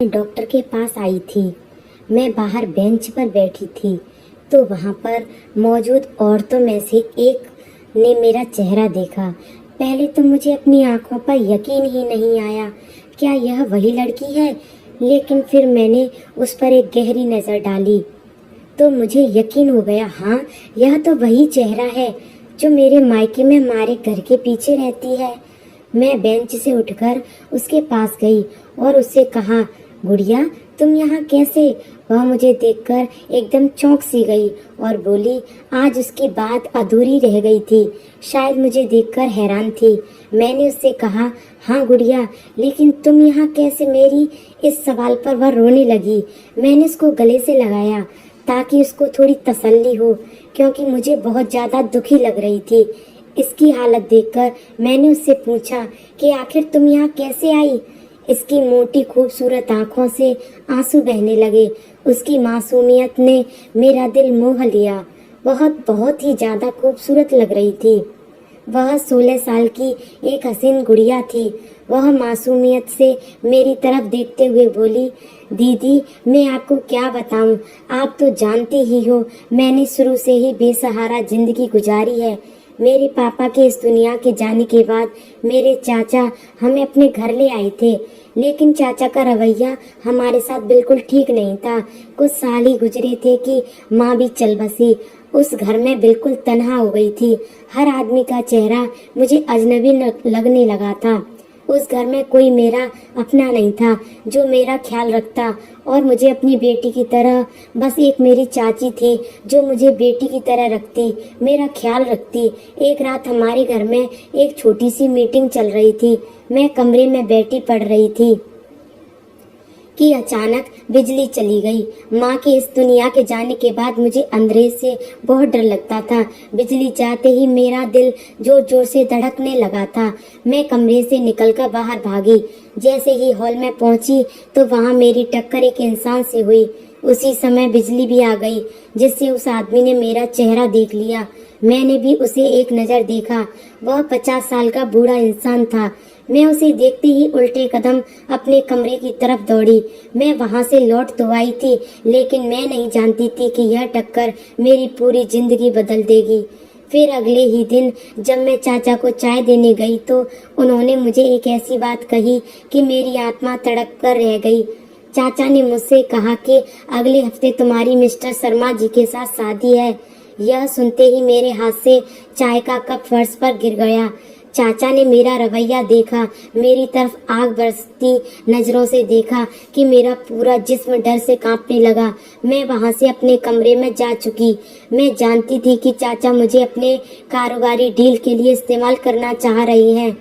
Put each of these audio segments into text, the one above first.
मैं डॉक्टर के पास आई थी। मैं बाहर बेंच पर बैठी थी तो वहाँ पर मौजूद औरतों में से एक ने मेरा चेहरा देखा। पहले तो मुझे अपनी आंखों पर यकीन ही नहीं आया, क्या यह वही लड़की है? लेकिन फिर मैंने उस पर एक गहरी नज़र डाली तो मुझे यकीन हो गया, हाँ, यह तो वही चेहरा है जो मेरे मायके में हमारे घर के पीछे रहती है। मैं बेंच से उठकर उसके पास गई और उससे कहा, गुड़िया, तुम यहाँ कैसे? वह मुझे देखकर एकदम चौंक सी गई और बोली, आज उसकी बात अधूरी रह गई थी, शायद मुझे देखकर हैरान थी। मैंने उससे कहा, हाँ गुड़िया, लेकिन तुम यहाँ कैसे? मेरी इस सवाल पर वह रोने लगी। मैंने उसको गले से लगाया ताकि उसको थोड़ी तसल्ली हो, क्योंकि मुझे बहुत ज़्यादा दुखी लग रही थी। इसकी हालत देखकर मैंने उससे पूछा कि आखिर तुम यहाँ कैसे आई? इसकी मोटी खूबसूरत आंखों से आंसू बहने लगे। उसकी मासूमियत ने मेरा दिल मोह लिया। बहुत ही ज़्यादा खूबसूरत लग रही थी। वह 16 साल की एक हसीन गुड़िया थी। वह मासूमियत से मेरी तरफ देखते हुए बोली, दीदी, मैं आपको क्या बताऊं, आप तो जानती ही हो, मैंने शुरू से ही बेसहारा जिंदगी गुजारी है। मेरे पापा के इस दुनिया के जाने के बाद मेरे चाचा हमें अपने घर ले आए थे, लेकिन चाचा का रवैया हमारे साथ बिल्कुल ठीक नहीं था। कुछ साल ही गुजरे थे कि माँ भी चल बसी। उस घर में बिल्कुल तन्हा हो गई थी। हर आदमी का चेहरा मुझे अजनबी लगने लगा था। उस घर में कोई मेरा अपना नहीं था जो मेरा ख्याल रखता, और मुझे अपनी बेटी की तरह बस एक मेरी चाची थी जो मुझे बेटी की तरह रखती, मेरा ख्याल रखती। एक रात हमारे घर में एक छोटी सी मीटिंग चल रही थी। मैं कमरे में बैठी पढ़ रही थी कि अचानक बिजली चली गई। माँ के इस दुनिया के जाने के बाद मुझे अंधेरे से बहुत डर लगता था। बिजली जाते ही मेरा दिल जोर जोर से धड़कने लगा था। मैं कमरे से निकलकर बाहर भागी। जैसे ही हॉल में पहुंची तो वहाँ मेरी टक्कर एक इंसान से हुई। उसी समय बिजली भी आ गई, जिससे उस आदमी ने मेरा चेहरा देख लिया। मैंने भी उसे एक नज़र देखा। वह 50 साल का बूढ़ा इंसान था। मैं उसे देखते ही उल्टे कदम अपने कमरे की तरफ दौड़ी। मैं वहां से लौट तो आई थी, लेकिन मैं नहीं जानती थी कि यह टक्कर मेरी पूरी जिंदगी बदल देगी। फिर अगले ही दिन जब मैं चाचा को चाय देने गई तो उन्होंने मुझे एक ऐसी बात कही कि मेरी आत्मा तड़प कर रह गई। चाचा ने मुझसे कहा कि अगले हफ्ते तुम्हारी मिस्टर शर्मा जी के साथ शादी है। यह सुनते ही मेरे हाथ से चाय का कप फर्श पर गिर गया। चाचा ने मेरा रवैया देखा, मेरी तरफ आग बरसती नजरों से देखा कि मेरा पूरा जिस्म डर से कांपने लगा। मैं वहां से अपने कमरे में जा चुकी। मैं जानती थी कि चाचा मुझे अपने कारोबारी डील के लिए इस्तेमाल करना चाह रहे हैं।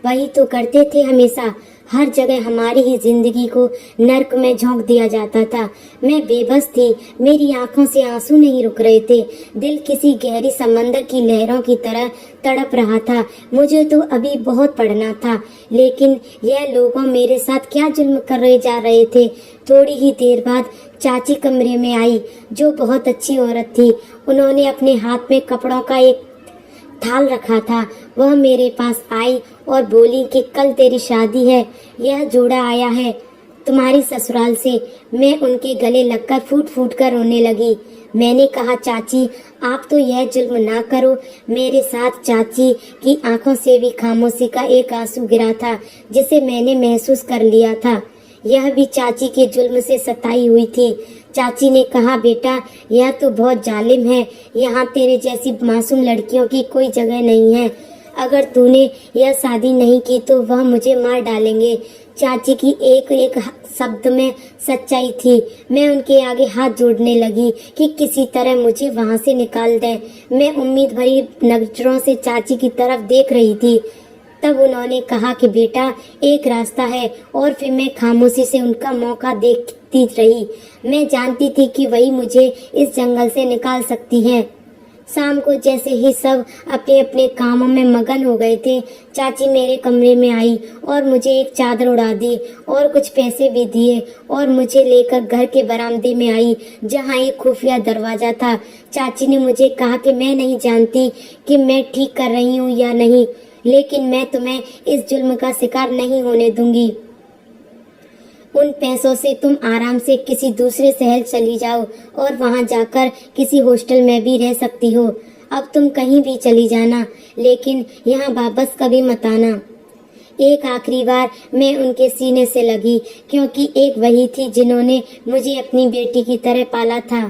वही तो करते थे हमेशा। हर जगह हमारी ही जिंदगी को नर्क में झोंक दिया जाता था। मैं बेबस थी, मेरी आंखों से आंसू नहीं रुक रहे थे। दिल किसी गहरी समंदर की लहरों की तरह तड़प रहा था। मुझे तो अभी बहुत पढ़ना था, लेकिन यह लोग मेरे साथ क्या जुल्म कर रहे जा रहे थे। थोड़ी ही देर बाद चाची कमरे में आई, जो बहुत अच्छी औरत थी। उन्होंने अपने हाथ में कपड़ों का एक थाल रखा था। वह मेरे पास आई और बोली कि कल तेरी शादी है, यह जोड़ा आया है तुम्हारी ससुराल से। मैं उनके गले लगकर फूट फूट कर रोने लगी। मैंने कहा, चाची, आप तो यह जुल्म ना करो मेरे साथ। चाची की आंखों से भी खामोशी का एक आंसू गिरा था, जिसे मैंने महसूस कर लिया था। यह भी चाची के जुल्म से सताई हुई थी। चाची ने कहा, बेटा, यह तो बहुत जालिम है। यहाँ तेरे जैसी मासूम लड़कियों की कोई जगह नहीं है। अगर तूने यह शादी नहीं की तो वह मुझे मार डालेंगे। चाची की एक एक शब्द में सच्चाई थी। मैं उनके आगे हाथ जोड़ने लगी कि किसी तरह मुझे वहाँ से निकाल दें। मैं उम्मीद भरी नजरों से चाची की तरफ देख रही थी। तब उन्होंने कहा कि बेटा, एक रास्ता है, और फिर मैं खामोशी से उनका मौका देखती रही। मैं जानती थी कि वही मुझे इस जंगल से निकाल सकती है। शाम को जैसे ही सब अपने अपने कामों में मगन हो गए थे, चाची मेरे कमरे में आई और मुझे एक चादर उड़ा दी और कुछ पैसे भी दिए और मुझे लेकर घर के बरामदे में आई, जहाँ एक खुफिया दरवाजा था। चाची ने मुझे कहा कि मैं नहीं जानती कि मैं ठीक कर रही हूँ या नहीं, लेकिन मैं तुम्हें इस जुल्म का शिकार नहीं होने दूंगी। उन पैसों से तुम आराम से किसी दूसरे शहर चली जाओ और वहां जाकर किसी हॉस्टल में भी रह सकती हो। अब तुम कहीं भी चली जाना, लेकिन यहाँ वापस कभी मत आना। एक आखिरी बार मैं उनके सीने से लगी, क्योंकि एक वही थी जिन्होंने मुझे अपनी बेटी की तरह पाला था।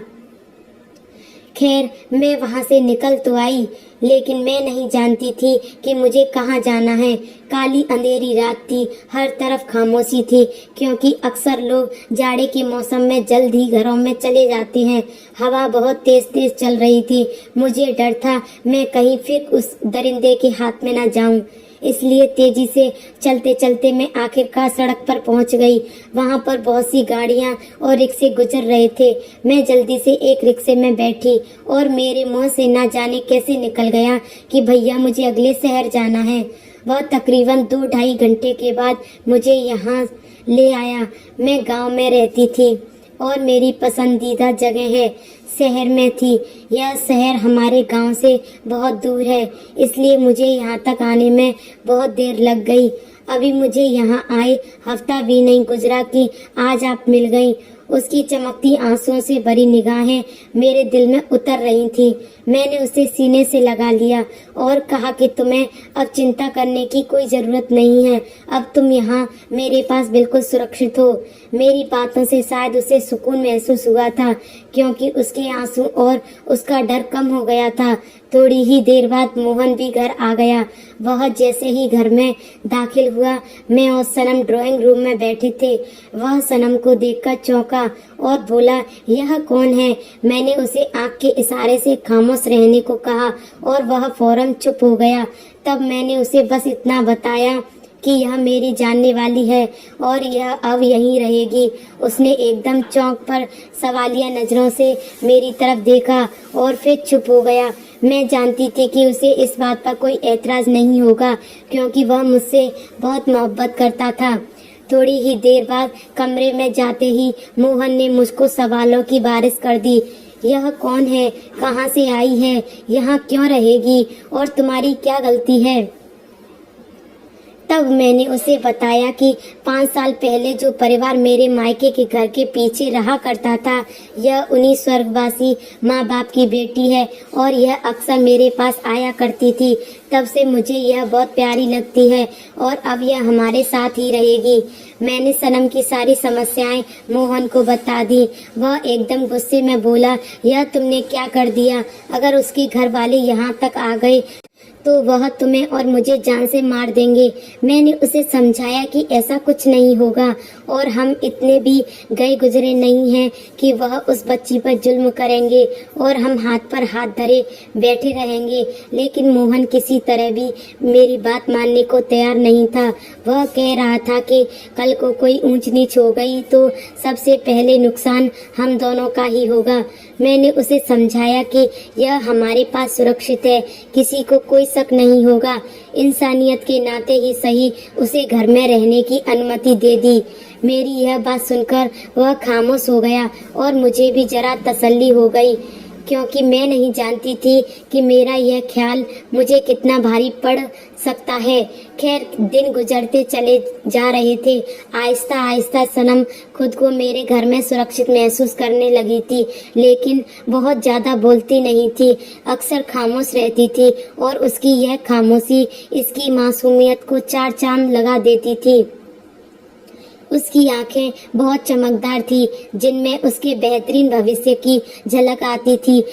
खैर, मैं वहां से निकल तो आई, लेकिन मैं नहीं जानती थी कि मुझे कहाँ जाना है। काली अंधेरी रात थी, हर तरफ खामोशी थी, क्योंकि अक्सर लोग जाड़े के मौसम में जल्द ही घरों में चले जाते हैं। हवा बहुत तेज तेज चल रही थी। मुझे डर था मैं कहीं फिर उस दरिंदे के हाथ में न जाऊं, इसलिए तेजी से चलते चलते मैं आखिरकार सड़क पर पहुंच गई। वहां पर बहुत सी गाड़ियां और रिक्शे गुजर रहे थे। मैं जल्दी से एक रिक्शे में बैठी और मेरे मुंह से ना जाने कैसे निकल गया कि भैया मुझे अगले शहर जाना है। वह तकरीबन 2-2.5 घंटे के बाद मुझे यहाँ ले आया। मैं गांव में रहती थी और मेरी पसंदीदा जगह है शहर में थी। यह शहर हमारे गांव से बहुत दूर है, इसलिए मुझे यहाँ तक आने में बहुत देर लग गई। अभी मुझे यहाँ आए हफ्ता भी नहीं गुजरा कि आज आप मिल गई। उसकी चमकती आंसुओं से भरी निगाहें मेरे दिल में उतर रही थी। मैंने उसे सीने से लगा लिया और कहा कि तुम्हें अब चिंता करने की कोई जरूरत नहीं है। अब तुम यहाँ मेरे पास बिल्कुल सुरक्षित हो। मेरी बातों से शायद उसे सुकून महसूस हुआ था, क्योंकि उसके आंसू और उसका डर कम हो गया था। थोड़ी ही देर बाद मोहन भी घर आ गया। वह जैसे ही घर में दाखिल हुआ, मैं और सनम ड्राइंग रूम में बैठे थे। वह सनम को देखकर चौंका और बोला, यह कौन है? मैंने उसे आंख के इशारे से खामोश रहने को कहा और वह फौरन चुप हो गया। तब मैंने उसे बस इतना बताया कि यह मेरी जानने वाली है और यह अब यहीं रहेगी। उसने एकदम चौंक पर सवालिया नजरों से मेरी तरफ देखा और फिर चुप हो गया। मैं जानती थी कि उसे इस बात पर कोई एतराज नहीं होगा, क्योंकि वह मुझसे बहुत मोहब्बत करता था। थोड़ी ही देर बाद कमरे में जाते ही मोहन ने मुझको सवालों की बारिश कर दी। यह कौन है? कहाँ से आई है? यहाँ क्यों रहेगी? और तुम्हारी क्या गलती है? तब मैंने उसे बताया कि 5 साल पहले जो परिवार मेरे मायके के घर के पीछे रहा करता था, यह उन्हीं स्वर्गवासी माँ बाप की बेटी है और यह अक्सर मेरे पास आया करती थी। तब से मुझे यह बहुत प्यारी लगती है और अब यह हमारे साथ ही रहेगी। मैंने सनम की सारी समस्याएं मोहन को बता दी। वह एकदम गुस्से में बोला, यह तुमने क्या कर दिया? अगर उसके घर वाले यहाँ तक आ गए तो वह तुम्हें और मुझे जान से मार देंगे। मैंने उसे समझाया कि ऐसा कुछ नहीं होगा और हम इतने भी गए गुजरे नहीं हैं कि वह उस बच्ची पर जुल्म करेंगे और हम हाथ पर हाथ धरे बैठे रहेंगे। लेकिन मोहन किसी तरह भी मेरी बात मानने को तैयार नहीं था। वह कह रहा था कि कल को कोई ऊंच नीच हो गई तो सबसे पहले नुकसान हम दोनों का ही होगा। मैंने उसे समझाया कि यह हमारे पास सुरक्षित है, किसी को कोई शक नहीं होगा। इंसानियत के नाते ही सही उसे घर में रहने की अनुमति दे दी। मेरी यह बात सुनकर वह खामोश हो गया और मुझे भी जरा तसल्ली हो गई, क्योंकि मैं नहीं जानती थी कि मेरा यह ख्याल मुझे कितना भारी पड़ सकता है। खैर, दिन गुजरते चले जा रहे थे। आहिस्ता आहिस्ता सनम खुद को मेरे घर में सुरक्षित महसूस करने लगी थी, लेकिन बहुत ज़्यादा बोलती नहीं थी, अक्सर खामोश रहती थी और उसकी यह खामोशी इसकी मासूमियत को 4 चांद लगा देती थी। उसकी आंखें बहुत चमकदार थी, जिनमें उसके बेहतरीन भविष्य की झलक आती थी।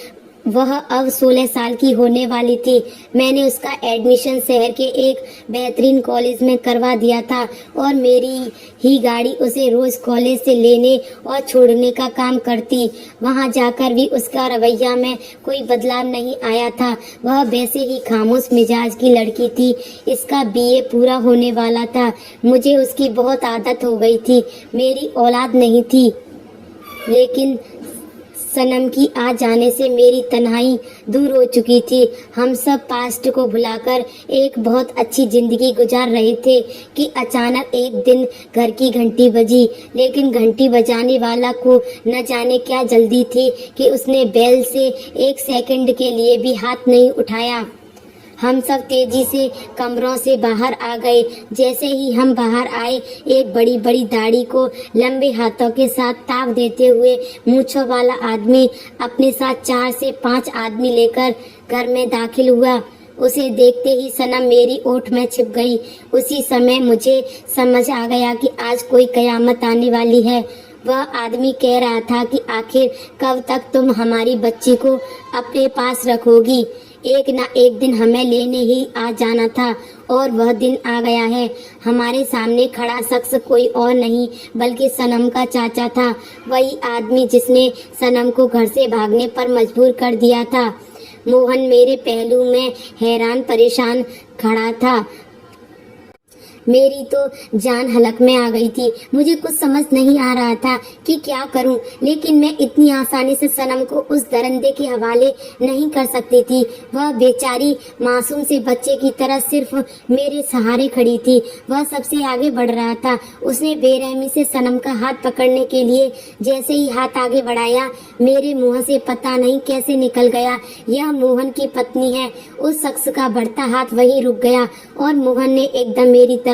वह अब 16 साल की होने वाली थी। मैंने उसका एडमिशन शहर के एक बेहतरीन कॉलेज में करवा दिया था और मेरी ही गाड़ी उसे रोज कॉलेज से लेने और छोड़ने का काम करती। वहां जाकर भी उसका रवैया में कोई बदलाव नहीं आया था। वह वैसे ही खामोश मिजाज की लड़की थी। इसका बीए पूरा होने वाला था। मुझे उसकी बहुत आदत हो गई थी। मेरी औलाद नहीं थी, लेकिन सनम की आ जाने से मेरी तन्हाई दूर हो चुकी थी। हम सब पास्ट को भुलाकर एक बहुत अच्छी जिंदगी गुजार रहे थे कि अचानक एक दिन घर की घंटी बजी। लेकिन घंटी बजाने वाला को न जाने क्या जल्दी थी कि उसने बेल से 1 सेकंड के लिए भी हाथ नहीं उठाया। हम सब तेजी से कमरों से बाहर आ गए। जैसे ही हम बाहर आए, एक बड़ी बड़ी दाढ़ी को लंबे हाथों के साथ ताव देते हुए मूंछों वाला आदमी अपने साथ 4 से 5 आदमी लेकर घर में दाखिल हुआ। उसे देखते ही सनम मेरी ओठ में छिप गई। उसी समय मुझे समझ आ गया कि आज कोई कयामत आने वाली है। वह आदमी कह रहा था कि आखिर कब तक तुम हमारी बच्ची को अपने पास रखोगी? एक ना एक दिन हमें लेने ही आ जाना था और वह दिन आ गया है। हमारे सामने खड़ा शख्स कोई और नहीं बल्कि सनम का चाचा था, वही आदमी जिसने सनम को घर से भागने पर मजबूर कर दिया था। मोहन मेरे पहलू में हैरान परेशान खड़ा था। मेरी तो जान हलक में आ गई थी। मुझे कुछ समझ नहीं आ रहा था कि क्या करूं, लेकिन मैं इतनी आसानी से सनम को उस दरिंदे के हवाले नहीं कर सकती थी। वह बेचारी मासूम से बच्चे की तरह सिर्फ मेरे सहारे खड़ी थी। वह सबसे आगे बढ़ रहा था। उसने बेरहमी से सनम का हाथ पकड़ने के लिए जैसे ही हाथ आगे बढ़ाया, मेरे मुंह से पता नहीं कैसे निकल गया, यह मोहन की पत्नी है। उस शख्स का बढ़ता हाथ वहीं रुक गया और मोहन ने एकदम मेरी तरफ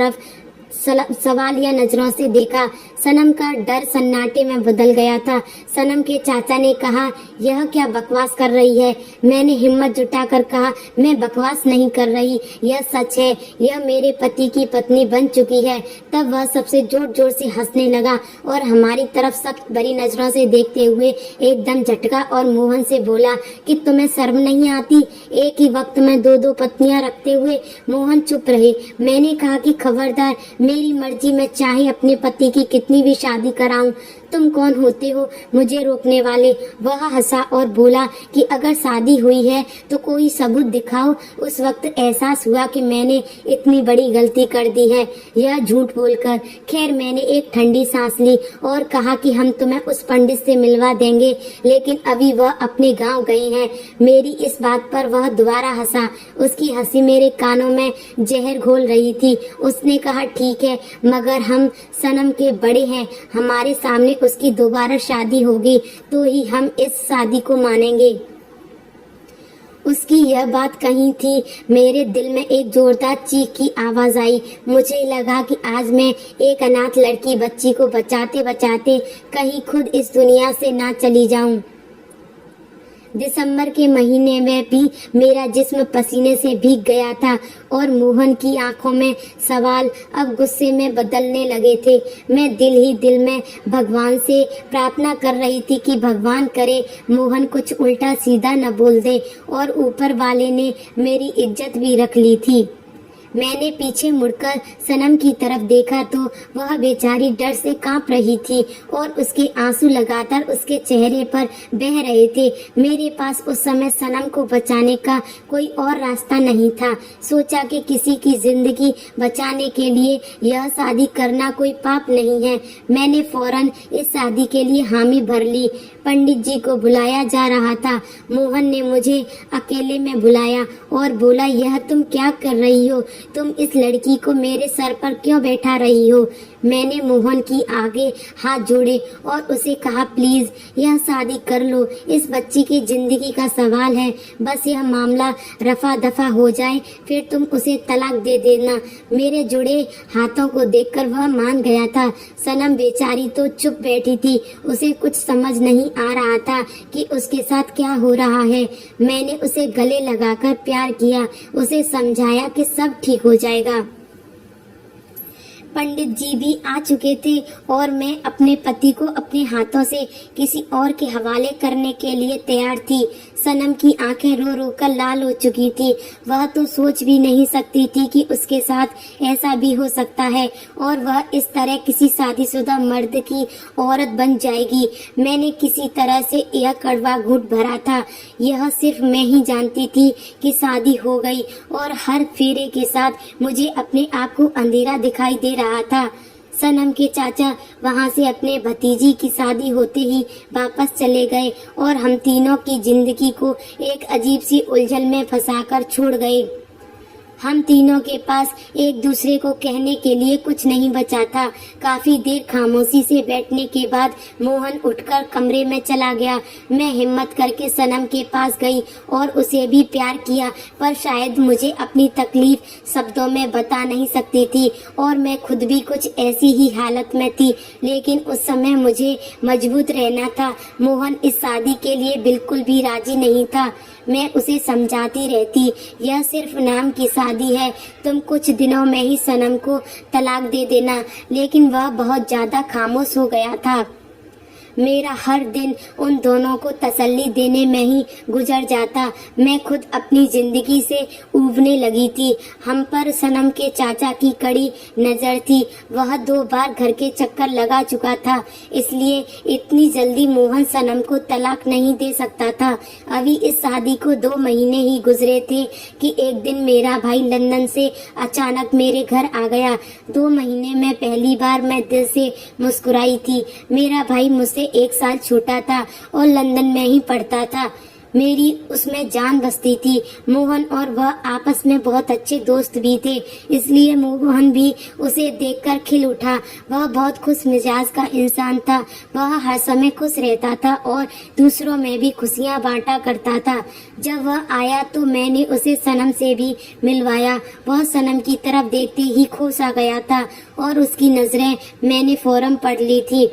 सवालिया नजरों से देखा। सनम का डर सन्नाटे में बदल गया था। सनम के चाचा ने कहा, यह क्या बकवास कर रही है? मैंने हिम्मत जुटाकर कहा, मैं बकवास नहीं कर रही, यह सच है, यह मेरे पति की पत्नी बन चुकी है। तब वह सबसे जोर जोर से हंसने लगा और हमारी तरफ सख्त भरी नजरों से देखते हुए एकदम झटका और मोहन से बोला कि तुम्हें शर्म नहीं आती? एक ही वक्त में 2-2 पत्नियां रखते हुए। मोहन चुप रहे। मैंने कहा कि खबरदार, मेरी मर्जी, मैं चाहे अपने पति की कितनी भी शादी कराऊं। तुम कौन होते हो मुझे रोकने वाले? वह हंसा और बोला कि अगर शादी हुई है तो कोई सबूत दिखाओ। उस वक्त एहसास हुआ कि मैंने इतनी बड़ी गलती कर दी है, यह झूठ बोलकर। खैर, मैंने एक ठंडी सांस ली और कहा कि हम तुम्हें उस पंडित से मिलवा देंगे, लेकिन अभी वह अपने गांव गए हैं। मेरी इस बात पर वह दोबारा हंसा। उसकी हंसी मेरे कानों में जहर घोल रही थी। उसने कहा, ठीक है, मगर हम सनम के बड़े हैं, हमारे सामने उसकी दोबारा शादी होगी तो ही हम इस शादी को मानेंगे। उसकी यह बात कही थी, मेरे दिल में एक जोरदार चीख की आवाज आई। मुझे लगा कि आज मैं एक अनाथ लड़की बच्ची को बचाते बचाते कहीं खुद इस दुनिया से ना चली जाऊं। दिसंबर के महीने में भी मेरा जिस्म पसीने से भीग गया था और मोहन की आंखों में सवाल अब गुस्से में बदलने लगे थे। मैं दिल ही दिल में भगवान से प्रार्थना कर रही थी कि भगवान करे मोहन कुछ उल्टा सीधा न बोल दे, और ऊपर वाले ने मेरी इज्जत भी रख ली थी। मैंने पीछे मुड़कर सनम की तरफ देखा तो वह बेचारी डर से कांप रही थी और उसके आंसू लगातार उसके चेहरे पर बह रहे थे। मेरे पास उस समय सनम को बचाने का कोई और रास्ता नहीं था। सोचा कि किसी की जिंदगी बचाने के लिए यह शादी करना कोई पाप नहीं है। मैंने फौरन इस शादी के लिए हामी भर ली। पंडित जी को बुलाया जा रहा था। मोहन ने मुझे अकेले में बुलाया और बोला, यह तुम क्या कर रही हो? तुम इस लड़की को मेरे सर पर क्यों बैठा रही हो? मैंने मोहन की आगे हाथ जोड़े और उसे कहा, प्लीज यह शादी कर लो, इस बच्ची की जिंदगी का सवाल है, बस यह मामला रफा दफा हो जाए फिर तुम उसे तलाक दे देना। मेरे जुड़े हाथों को देखकर वह मान गया था। सनम बेचारी तो चुप बैठी थी। उसे कुछ समझ नहीं आ रहा था कि उसके साथ क्या हो रहा है। मैंने उसे गले लगाकर प्यार किया, उसे समझाया कि सब ठीक हो जाएगा। पंडित जी भी आ चुके थे और मैं अपने पति को अपने हाथों से किसी और के हवाले करने के लिए तैयार थी। सनम की आंखें रो रो कर लाल हो चुकी थी। वह तो सोच भी नहीं सकती थी कि उसके साथ ऐसा भी हो सकता है और वह इस तरह किसी शादीशुदा मर्द की औरत बन जाएगी। मैंने किसी तरह से यह कड़वा घूंट भरा था। यह सिर्फ मैं ही जानती थी कि शादी हो गई और हर फेरे के साथ मुझे अपने आप को अंधेरा दिखाई दे रहा था। सनम के चाचा वहां से अपने भतीजी की शादी होते ही वापस चले गए और हम तीनों की जिंदगी को एक अजीब सी उलझन में फंसाकर छोड़ गए। हम तीनों के पास एक दूसरे को कहने के लिए कुछ नहीं बचा था। काफी देर खामोशी से बैठने के बाद मोहन उठकर कमरे में चला गया। मैं हिम्मत करके सनम के पास गई और उसे भी प्यार किया, पर शायद मुझे अपनी तकलीफ शब्दों में बता नहीं सकती थी और मैं खुद भी कुछ ऐसी ही हालत में थी। लेकिन उस समय मुझे मजबूत रहना था। मोहन इस शादी के लिए बिल्कुल भी राजी नहीं था। मैं उसे समझाती रहती, यह सिर्फ नाम की शादी है, तुम कुछ दिनों में ही सनम को तलाक दे देना। लेकिन वह बहुत ज्यादा खामोश हो गया था। मेरा हर दिन उन दोनों को तसल्ली देने में ही गुजर जाता। मैं खुद अपनी जिंदगी से ऊबने लगी थी। हम पर सनम के चाचा की कड़ी नजर थी। वह 2 बार घर के चक्कर लगा चुका था, इसलिए इतनी जल्दी मोहन सनम को तलाक नहीं दे सकता था। अभी इस शादी को 2 महीने ही गुजरे थे कि एक दिन मेरा भाई लंदन से अचानक मेरे घर आ गया। 2 महीने में पहली बार मैं दिल से मुस्कुराई थी। मेरा भाई मुझसे 1 साल छोटा था और लंदन में ही पढ़ता था। मेरी उसमें जान बसती थी। मोहन और वह आपस में बहुत अच्छे दोस्त भी थे, इसलिए मोहन भी उसे देखकर खिल उठा। वह बहुत खुश मिजाज का इंसान था। वह हर समय खुश रहता था और दूसरों में भी खुशियां बांटा करता था। जब वह आया तो मैंने उसे सनम से भी मिलवाया। वह सनम की तरफ देखते ही खुश आ गया था और उसकी नजरें मैंने फौरन पढ़ ली थी।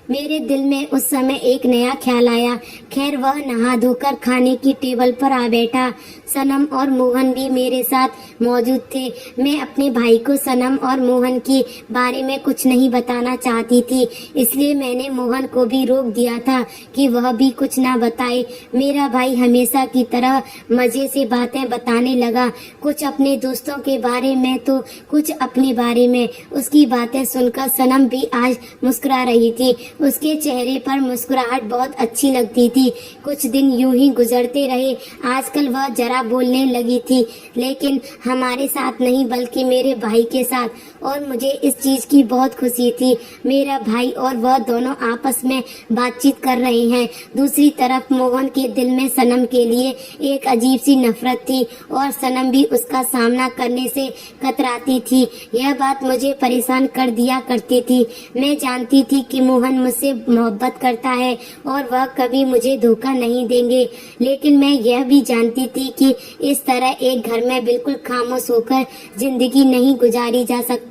मेरे दिल में उस समय एक नया ख्याल आया। खैर, वह नहा धोकर खाने की टेबल पर आ बैठा। सनम और मोहन भी मेरे साथ मौजूद थे। मैं अपने भाई को सनम और मोहन के बारे में कुछ नहीं बताना चाहती थी, इसलिए मैंने मोहन को भी रोक दिया था कि वह भी कुछ ना बताए। मेरा भाई हमेशा की तरह मजे से बातें बताने लगा, कुछ अपने दोस्तों के बारे में तो कुछ अपने बारे में। उसकी बातें सुनकर सनम भी आज मुस्कुरा रही थी। उसके चेहरे पर मुस्कुराहट बहुत अच्छी लगती थी। कुछ दिन यूं ही गुजरते रहे। आजकल वह जरा बोलने लगी थी, लेकिन हमारे साथ नहीं बल्कि मेरे भाई के साथ, और मुझे इस चीज की बहुत खुशी थी। मेरा भाई और वह दोनों आपस में बातचीत कर रहे हैं। दूसरी तरफ मोहन के दिल में सनम के लिए एक अजीब सी नफरत थी और सनम भी उसका सामना करने से कतराती थी। यह बात मुझे परेशान कर दिया करती थी। मैं जानती थी कि मोहन मुझसे मोहब्बत करता है और वह कभी मुझे धोखा नहीं देंगे, लेकिन मैं यह भी जानती थी कि इस तरह एक घर में बिल्कुल खामोश होकर जिंदगी नहीं गुजारी जा सकती।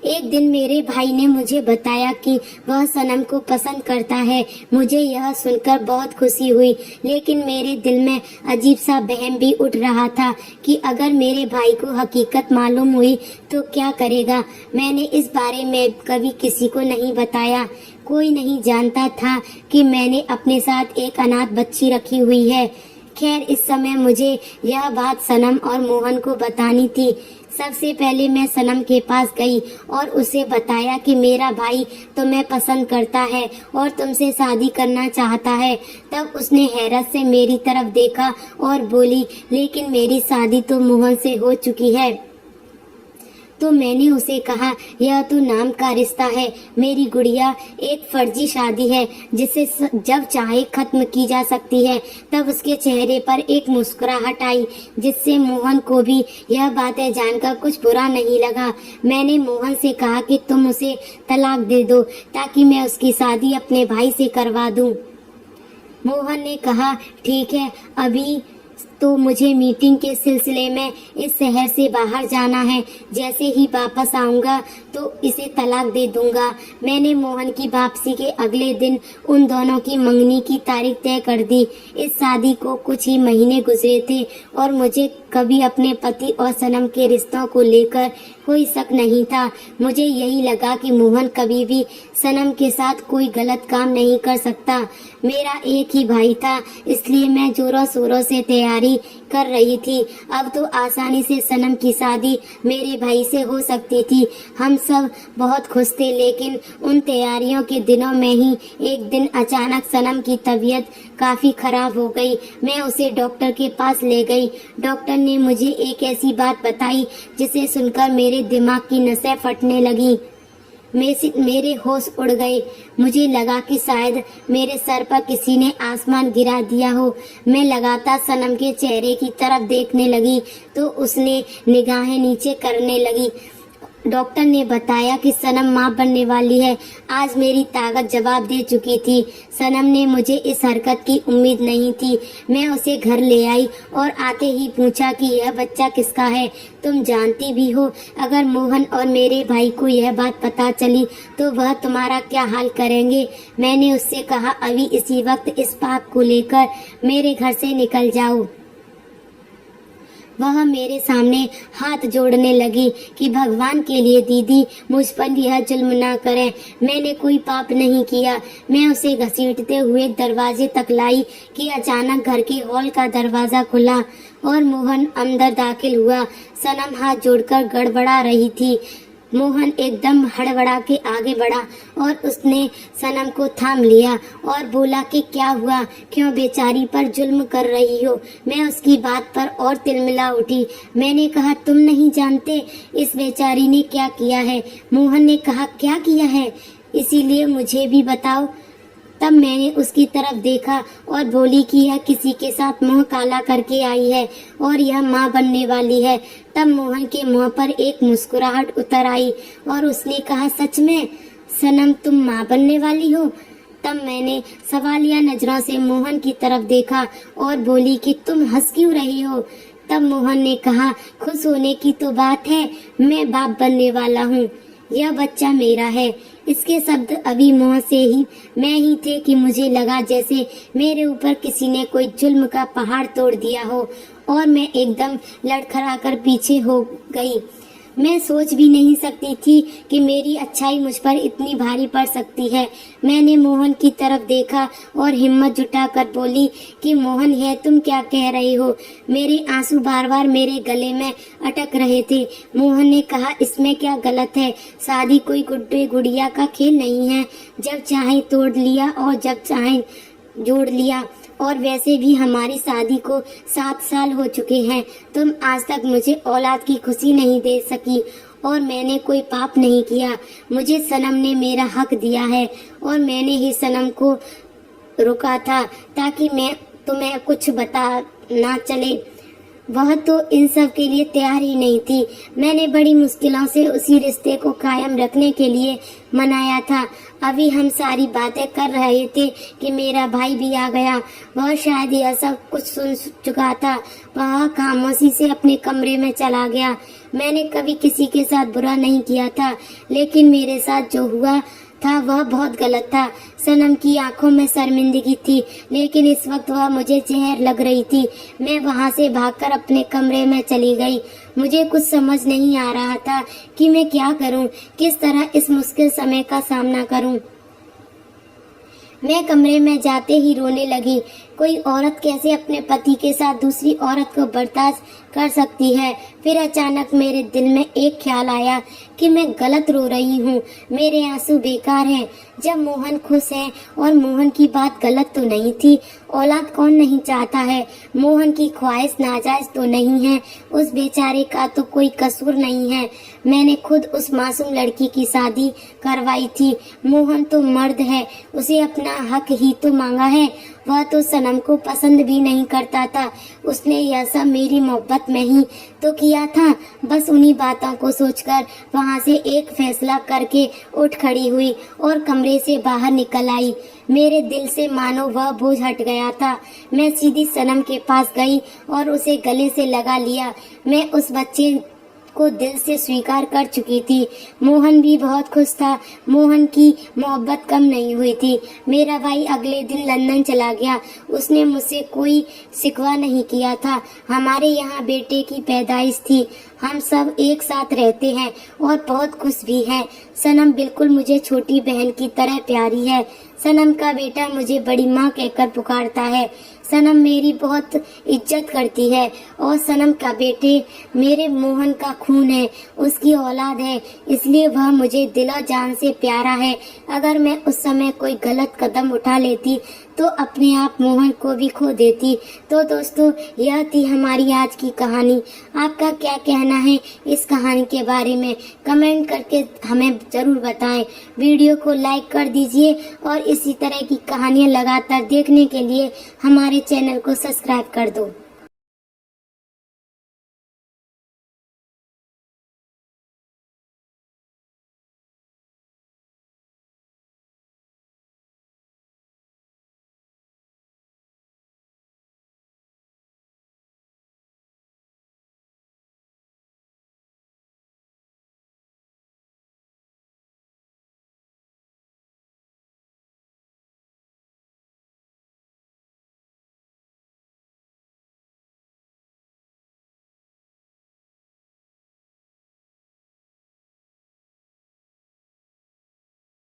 एक दिन मेरे भाई ने मुझे बताया कि वह सनम को पसंद करता है। मुझे यह सुनकर बहुत खुशी हुई, लेकिन मेरे दिल में अजीब सा वहम भी उठ रहा था कि अगर मेरे भाई को हकीकत मालूम हुई तो क्या करेगा। मैंने इस बारे में कभी किसी को नहीं बताया। कोई नहीं जानता था कि मैंने अपने साथ एक अनाथ बच्ची रखी हुई है। खैर, इस समय मुझे यह बात सनम और मोहन को बतानी थी। सबसे पहले मैं सनम के पास गई और उसे बताया कि मेरा भाई तुम्हें पसंद करता है और तुमसे शादी करना चाहता है। तब उसने हैरत से मेरी तरफ देखा और बोली, लेकिन मेरी शादी तो मोहन से हो चुकी है। तो मैंने उसे कहा, यह तो नाम का रिश्ता है मेरी गुड़िया, एक फर्जी शादी है जिसे जब चाहे खत्म की जा सकती है। तब उसके चेहरे पर एक मुस्कुराहट आई, जिससे मोहन को भी यह बातें जानकर कुछ बुरा नहीं लगा। मैंने मोहन से कहा कि तुम उसे तलाक दे दो ताकि मैं उसकी शादी अपने भाई से करवा दूं। मोहन ने कहा, ठीक है, अभी तो मुझे मीटिंग के सिलसिले में इस शहर से बाहर जाना है। जैसे ही वापस आऊंगा तो इसे तलाक दे दूंगा। मैंने मोहन की वापसी के अगले दिन उन दोनों की मंगनी की तारीख तय कर दी। इस शादी को कुछ ही महीने गुजरे थे और मुझे कभी अपने पति और सनम के रिश्तों को लेकर कोई शक नहीं था। मुझे यही लगा कि मोहन कभी भी सनम के साथ कोई गलत काम नहीं कर सकता। मेरा एक ही भाई था, इसलिए मैं जोरों शोरों से तैयारी कर रही थी। अब तो आसानी से सनम की शादी मेरे भाई से हो सकती थी। हम सब बहुत खुश थे, लेकिन उन तैयारियों के दिनों में ही एक दिन अचानक सनम की तबीयत काफी खराब हो गई। मैं उसे डॉक्टर के पास ले गई। डॉक्टर ने मुझे एक ऐसी बात बताई जिसे सुनकर मेरे दिमाग की नसें फटने लगी। मेरे होश उड़ गए। मुझे लगा कि शायद मेरे सर पर किसी ने आसमान गिरा दिया हो। मैं लगातार सनम के चेहरे की तरफ देखने लगी तो उसने निगाहें नीचे करने लगी। डॉक्टर ने बताया कि सनम माँ बनने वाली है। आज मेरी ताकत जवाब दे चुकी थी। सनम ने मुझे इस हरकत की उम्मीद नहीं थी। मैं उसे घर ले आई और आते ही पूछा कि यह बच्चा किसका है। तुम जानती भी हो, अगर मोहन और मेरे भाई को यह बात पता चली तो वह तुम्हारा क्या हाल करेंगे। मैंने उससे कहा, अभी इसी वक्त इस पाप को लेकर मेरे घर से निकल जाओ। वह मेरे सामने हाथ जोड़ने लगी कि भगवान के लिए दीदी मुझ पर यह जुल्म ना करें, मैंने कोई पाप नहीं किया। मैं उसे घसीटते हुए दरवाजे तक लाई कि अचानक घर के हॉल का दरवाजा खुला और मोहन अंदर दाखिल हुआ। सनम हाथ जोड़कर गड़बड़ा रही थी। मोहन एकदम हड़बड़ा के आगे बढ़ा और उसने सनम को थाम लिया और बोला कि क्या हुआ, क्यों बेचारी पर जुल्म कर रही हो। मैं उसकी बात पर और तिलमिला उठी। मैंने कहा, तुम नहीं जानते इस बेचारी ने क्या किया है। मोहन ने कहा, क्या किया है, इसीलिए मुझे भी बताओ। तब मैंने उसकी तरफ देखा और बोली कि यह किसी के साथ मुंह काला करके आई है और यह माँ बनने वाली है। तब मोहन के मुंह पर एक मुस्कुराहट उतर आई और उसने कहा, सच में सनम तुम माँ बनने वाली हो। तब मैंने सवालिया नजरों से मोहन की तरफ देखा और बोली कि तुम हंस क्यों रही हो। तब मोहन ने कहा, खुश होने की तो बात है, मैं बाप बनने वाला हूँ, यह बच्चा मेरा है। इसके शब्द अभी मुंह से ही मैं ही थे कि मुझे लगा जैसे मेरे ऊपर किसी ने कोई जुल्म का पहाड़ तोड़ दिया हो और मैं एकदम लड़खड़ाकर पीछे हो गई। मैं सोच भी नहीं सकती थी कि मेरी अच्छाई मुझ पर इतनी भारी पड़ सकती है। मैंने मोहन की तरफ देखा और हिम्मत जुटाकर बोली कि मोहन, है तुम क्या कह रहे हो। मेरे आंसू बार बार मेरे गले में अटक रहे थे। मोहन ने कहा, इसमें क्या गलत है, शादी कोई गुड्डे गुड़िया का खेल नहीं है, जब चाहे तोड़ लिया और जब चाहे जोड़ लिया। और वैसे भी हमारी शादी को 7 साल हो चुके हैं। तुम आज तक मुझे औलाद की खुशी नहीं दे सकी और मैंने कोई पाप नहीं किया। मुझे सनम ने मेरा हक दिया है और मैंने ही सनम को रुका था ताकि मैं तुम्हें कुछ बता ना चले। वह तो इन सब के लिए तैयार ही नहीं थी। मैंने बड़ी मुश्किलों से उसी रिश्ते को कायम रखने के लिए मनाया था। अभी हम सारी बातें कर रहे थे कि मेरा भाई भी आ गया। वह शायद यह सब कुछ सुन चुका था। वह खामोशी से अपने कमरे में चला गया। मैंने कभी किसी के साथ बुरा नहीं किया था, लेकिन मेरे साथ जो हुआ था वह बहुत गलत था। सनम की आंखों में शर्मिंदगी थी, लेकिन इस वक्त वह मुझे जहर लग रही थी। मैं वहां से भागकर अपने कमरे में चली गई। मुझे कुछ समझ नहीं आ रहा था कि मैं क्या करूं, किस तरह इस मुश्किल समय का सामना करूं। मैं कमरे में जाते ही रोने लगी। कोई औरत कैसे अपने पति के साथ दूसरी औरत को बर्दाश्त कर सकती है। फिर अचानक मेरे दिल में एक ख्याल आया कि मैं गलत रो रही हूँ, मेरे आंसू बेकार हैं। जब मोहन खुश है और मोहन की बात गलत तो नहीं थी। औलाद कौन नहीं चाहता है। मोहन की ख्वाहिश नाजायज तो नहीं है। उस बेचारे का तो कोई कसूर नहीं है। मैंने खुद उस मासूम लड़की की शादी करवाई थी। मोहन तो मर्द है, उसे अपना हक ही तो मांगा है। वह तो सनम को पसंद भी नहीं करता था। उसने यह सब मेरी मोहब्बत में ही तो किया था। बस उन्हीं बातों को सोचकर वहां से एक फैसला करके उठ खड़ी हुई और कमरे से बाहर निकल आई। मेरे दिल से मानो वह बोझ हट गया था। मैं सीधी सनम के पास गई और उसे गले से लगा लिया। मैं उस बच्चे को दिल से स्वीकार कर चुकी थी। मोहन भी बहुत खुश था। मोहन की मोहब्बत कम नहीं हुई थी। मेरा भाई अगले दिन लंदन चला गया। उसने मुझसे कोई शिकवा नहीं किया था। हमारे यहाँ बेटे की पैदाइश थी। हम सब एक साथ रहते हैं और बहुत खुश भी हैं। सनम बिल्कुल मुझे छोटी बहन की तरह प्यारी है। सनम का बेटा मुझे बड़ी माँ कहकर पुकारता है। सनम मेरी बहुत इज्जत करती है और सनम का बेटे मेरे मोहन का खून है, उसकी औलाद है, इसलिए वह मुझे दिलो जान से प्यारा है। अगर मैं उस समय कोई गलत कदम उठा लेती तो अपने आप मोहन को भी खो देती। तो दोस्तों, यह थी हमारी आज की कहानी। आपका क्या कहना है इस कहानी के बारे में कमेंट करके हमें ज़रूर बताएं। वीडियो को लाइक कर दीजिए और इसी तरह की कहानियाँ लगातार देखने के लिए हमारे चैनल को सब्सक्राइब कर दो।